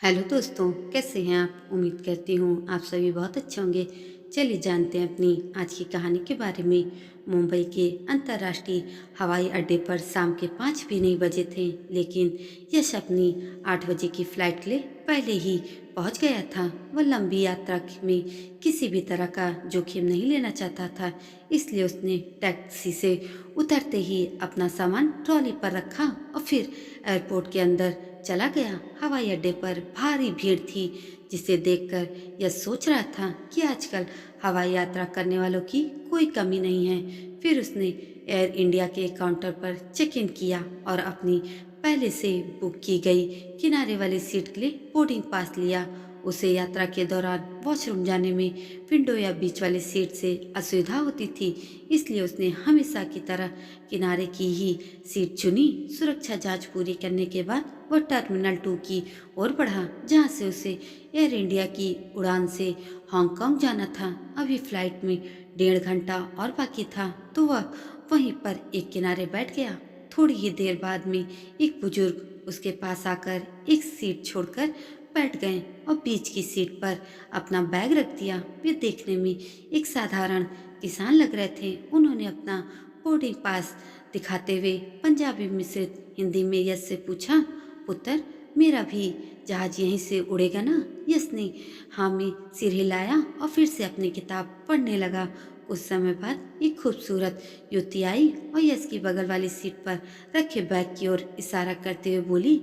Hello दोस्तों, कैसे हैं आप? उम्मीद करती हूँ आप सभी बहुत अच्छे होंगे। चलिए जानते हैं अपनी आज की कहानी के बारे में। मुंबई के अंतर्राष्ट्रीय हवाई अड्डे पर शाम के 5 भी नहीं बजे थे, लेकिन यश अपनी 8 बजे की फ्लाइट के लिए पहले ही पहुंच गया था। वह लंबी यात्रा में किसी भी तरह का जोखिम नहीं लेना चाहता था, इसलिए उसने टैक्सी से उतरते ही अपना सामान ट्रॉली पर रखा और फिर एयरपोर्ट के अंदर चला गया। हवाई अड्डे पर भारी भीड़ थी, जिसे देखकर यह सोच रहा था कि आजकल हवाई यात्रा करने वालों की कोई कमी नहीं है। फिर उसने एयर इंडिया के काउंटर पर चेक इन किया और अपनी पहले से बुक की गई किनारे वाली सीट के लिए बोर्डिंग पास लिया। उसे यात्रा के दौरान वॉशरूम जाने में विंडो या बीच वाली सीट से असुविधा होती थी, इसलिए उसने हमेशा की तरह किनारे की ही सीट चुनी। सुरक्षा जांच पूरी करने के बाद वह टर्मिनल 2 की ओर बढ़ा, जहां से उसे एयर इंडिया की उड़ान से हांगकांग जाना था। अभी फ्लाइट में 1.5 घंटा और बाकी था, तो वह वहीं पर एक किनारे बैठ गया। थोड़ी ही देर बाद में एक बुजुर्ग उसके पास आकर एक सीट छोड़कर बैठ गए और बीच की सीट पर अपना बैग रख दिया। वे देखने में एक साधारण किसान लग रहे थे। उन्होंने अपना बोर्डिंग पास दिखाते हुए पंजाबी मिश्रित हिंदी में यश से पूछा, पुत्र, मेरा भी जहाज यहीं से उड़ेगा ना? यश ने हाँ में सिर हिलाया और फिर से अपनी किताब पढ़ने लगा। कुछ समय बाद एक खूबसूरत युवती आई और यश की बगल वाली सीट पर रखे बैग की ओर इशारा करते हुए बोली,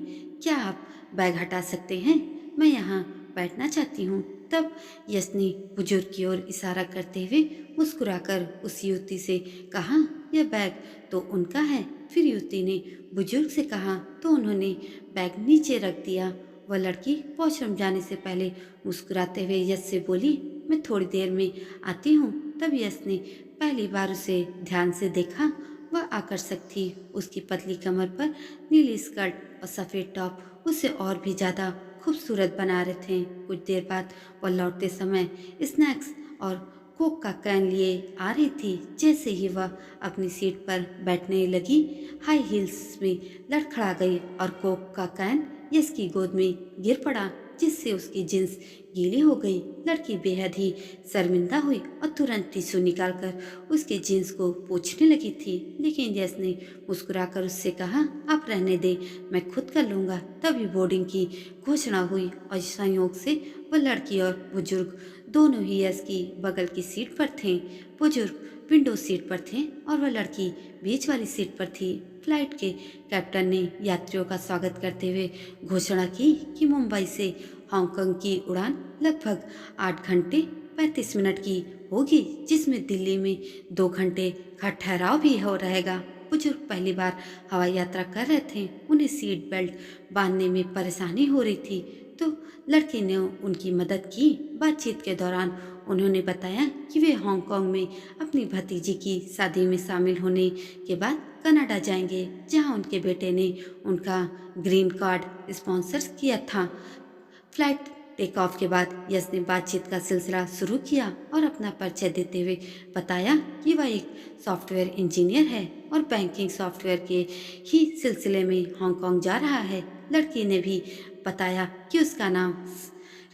क्या आप बैग हटा सकते हैं? मैं यहाँ बैठना चाहती हूँ। तब यश ने बुजुर्ग की ओर इशारा करते हुए मुस्कुराकर उस युवती से कहा, यह बैग तो उनका है। फिर युवती ने बुजुर्ग से कहा, तो उन्होंने बैग नीचे रख दिया। वह लड़की वॉशरूम जाने से पहले मुस्कुराते हुए यश से बोली, मैं थोड़ी देर में आती हूँ। तब यश ने पहली बार उसे ध्यान से देखा। वह आकर्षक थी। उसकी पतली कमर पर नीली स्कर्ट और सफेद टॉप उसे और भी ज्यादा खूबसूरत बना रहे थे। कुछ देर बाद वह लौटते समय स्नैक्स और कोक का कैन लिए आ रही थी। जैसे ही वह अपनी सीट पर बैठने लगी, हाई हील्स में लड़खड़ा गई और कोक का कैन यश की गोद में गिर पड़ा, जिससे उसकी जींस गीली हो गई। लड़की बेहद ही शर्मिंदा हुई और तुरंत टिश्यू निकालकर उसके जींस को पोंछने लगी थी, लेकिन यश ने मुस्कुराकर उससे कहा, आप रहने दे, मैं खुद कर लूंगा। तभी बोर्डिंग की घोषणा हुई और संयोग से वह लड़की और बुजुर्ग दोनों ही यश की बगल की सीट पर थे। बुजुर्ग विंडो सीट पर थे और वह लड़की बीच वाली सीट पर थी। फ्लाइट के कैप्टन ने यात्रियों का स्वागत करते हुए घोषणा की कि मुंबई से हांगकांग की उड़ान लगभग 8 घंटे 35 मिनट की होगी, जिसमें दिल्ली में 2 घंटे का ठहराव भी हो रहेगा। बुजुर्ग पहली बार हवाई यात्रा कर रहे थे, उन्हें सीट बेल्ट बांधने में परेशानी हो रही थी, तो लड़के ने उनकी मदद की। बातचीत के दौरान उन्होंने बताया कि वे हांगकांग में अपनी भतीजी की शादी में शामिल होने के बाद कनाडा जाएंगे, जहां उनके बेटे ने उनका ग्रीन कार्ड स्पॉन्सर किया था। फ्लाइट टेक ऑफ के बाद यश ने बातचीत का सिलसिला शुरू किया और अपना परिचय देते हुए बताया कि वह एक सॉफ्टवेयर इंजीनियर है और बैंकिंग सॉफ्टवेयर के ही सिलसिले में हांगकांग जा रहा है। लड़की ने भी बताया कि उसका नाम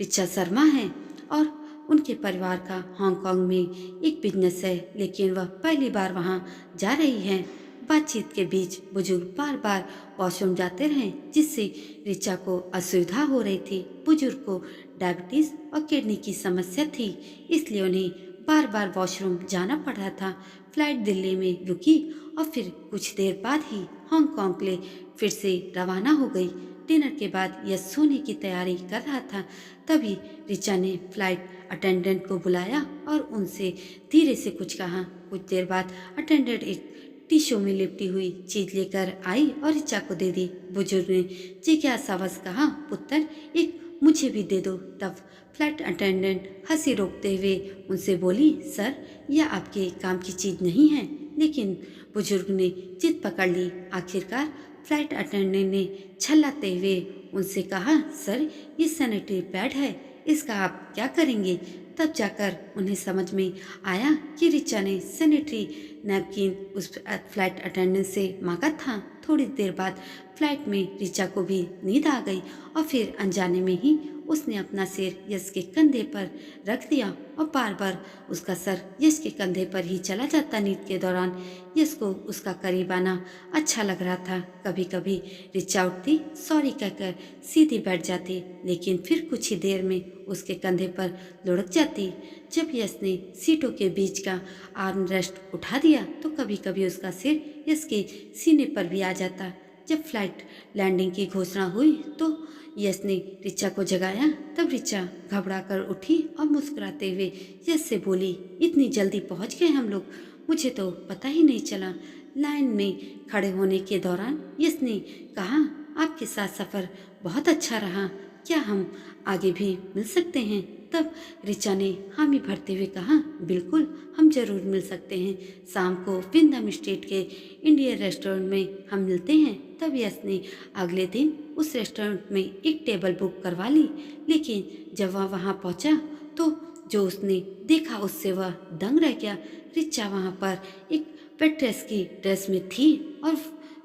ऋचा शर्मा है और उनके परिवार का हांगकांग में एक बिजनेस है, लेकिन वह पहली बार वहां जा रही है। बातचीत के बीच बुजुर्ग बार बार वॉशरूम जाते रहे, जिससे ऋचा को असुविधा हो रही थी। बुजुर्ग को डायबिटीज और किडनी की समस्या थी, इसलिए उन्हें बार बार वॉशरूम जाना पड़ रहा था। फ्लाइट दिल्ली में रुकी और फिर कुछ देर बाद ही हांगकांग के लिए फिर से रवाना हो गई। डिनर के बाद यह सोने की तैयारी कर रहा था, तभी ऋचा ने फ्लाइट अटेंडेंट को बुलाया और उनसे धीरे से कुछ कहा। कुछ देर बाद अटेंडेंट एक टिश्यू में लिपटी हुई चीज लेकर आई और ऋचा को दे दी। बुजुर्ग ने जिज्ञासावश कहा, पुत्र, एक मुझे भी दे दो। तब फ्लाइट अटेंडेंट हंसी रोकते हुए उनसे बोली, सर, यह आपके काम की चीज नहीं है। लेकिन बुजुर्ग ने जिद पकड़ ली। आखिरकार फ्लाइट अटेंडेंट ने छल्लाते हुए उनसे कहा, सर, ये सैनिटरी पैड है, इसका आप क्या करेंगे? तब जाकर उन्हें समझ में आया कि ऋचा ने सैनिटरी नैपकिन उस फ्लाइट अटेंडेंट से मांगा था। थोड़ी देर बाद फ्लाइट में रिचा को भी नींद आ गई और फिर अनजाने में ही उसने अपना सिर यश के कंधे पर रख दिया और बार बार उसका सर यश के कंधे पर ही चला जाता। नींद के दौरान यश को उसका करीब आना अच्छा लग रहा था। कभी कभी रिचा उठती, सॉरी कहकर सीधी बैठ जाती, लेकिन फिर कुछ ही देर में उसके कंधे पर लुढ़क जाती। जब यश ने सीटों के बीच का आर्म रेस्ट उठा दिया तो कभी कभी उसका सिर यश के सीने पर भी आ जाता। जब फ्लाइट लैंडिंग की घोषणा हुई तो यश ने रिचा को जगाया। तब रिचा घबरा कर उठी और मुस्कुराते हुए यश से बोली, इतनी जल्दी पहुंच गए हम लोग, मुझे तो पता ही नहीं चला। लाइन में खड़े होने के दौरान यश ने कहा, आपके साथ सफ़र बहुत अच्छा रहा, क्या हम आगे भी मिल सकते हैं? तब रिचा ने हामी भरते हुए कहा, बिल्कुल, हम जरूर मिल सकते हैं। शाम को विंडम स्ट्रीट के इंडियन रेस्टोरेंट में हम मिलते हैं। तब यश ने अगले दिन उस रेस्टोरेंट में एक टेबल बुक करवा ली, लेकिन जब वह वहाँ पहुँचा तो जो उसने देखा उससे वह दंग रह गया। रिचा वहाँ पर एक वेट्रेस की ड्रेस में थी और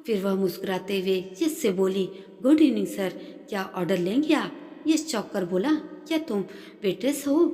फिर वह मुस्कुराते हुए यश से बोली, गुड इवनिंग सर, क्या ऑर्डर लेंगे आप? यश चौंक कर बोला, क्या तुम वेट्रेस हो?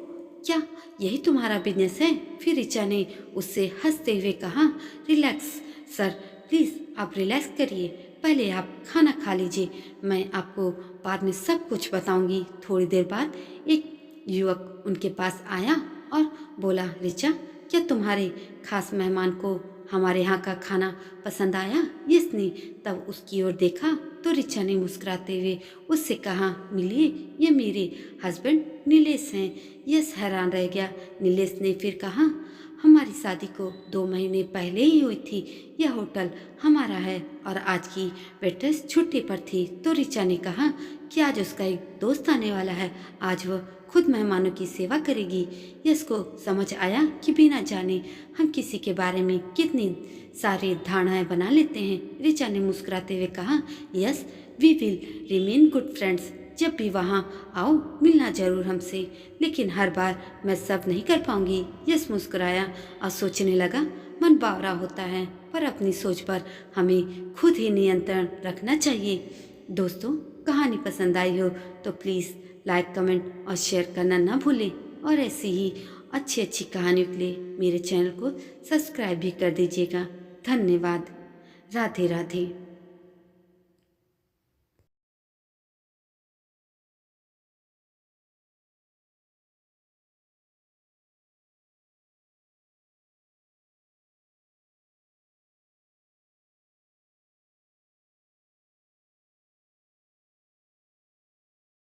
क्या यही तुम्हारा बिजनेस है? फिर रिचा ने उससे हंसते हुए कहा, रिलैक्स सर, प्लीज़ आप रिलैक्स करिए, पहले आप खाना खा लीजिए, मैं आपको बाद में सब कुछ बताऊंगी। थोड़ी देर बाद एक युवक उनके पास आया और बोला, रिचा, क्या तुम्हारे खास मेहमान को हमारे यहाँ का खाना पसंद आया? यश ने तब उसकी ओर देखा तो रिचा ने मुस्कुराते हुए उससे कहा, मिलिए, ये मेरे हस्बैंड नीलेश हैं। यश हैरान रह गया। नीलेश ने फिर कहा, हमारी शादी को 2 महीने पहले ही हुई थी, यह होटल हमारा है और आज की वेट्रेस छुट्टी पर थी। तो रिचा ने कहा कि आज उसका एक दोस्त आने वाला है, आज वह खुद मेहमानों की सेवा करेगी। यश को समझ आया कि बिना जाने हम किसी के बारे में कितनी सारी धारणाएं बना लेते हैं। रिचा ने मुस्कुराते हुए कहा, yes, we will remain good friends, जब भी वहाँ आओ मिलना जरूर हमसे, लेकिन हर बार मैं सब नहीं कर पाऊंगी। यश मुस्कुराया और सोचने लगा, मन बावरा होता है पर अपनी सोच पर हमें खुद ही नियंत्रण रखना चाहिए। दोस्तों, कहानी पसंद आई हो तो प्लीज़ लाइक, कमेंट और शेयर करना ना भूलें और ऐसी ही अच्छी अच्छी कहानियों के लिए मेरे चैनल को सब्सक्राइब भी कर दीजिएगा। धन्यवाद। राधे राधे।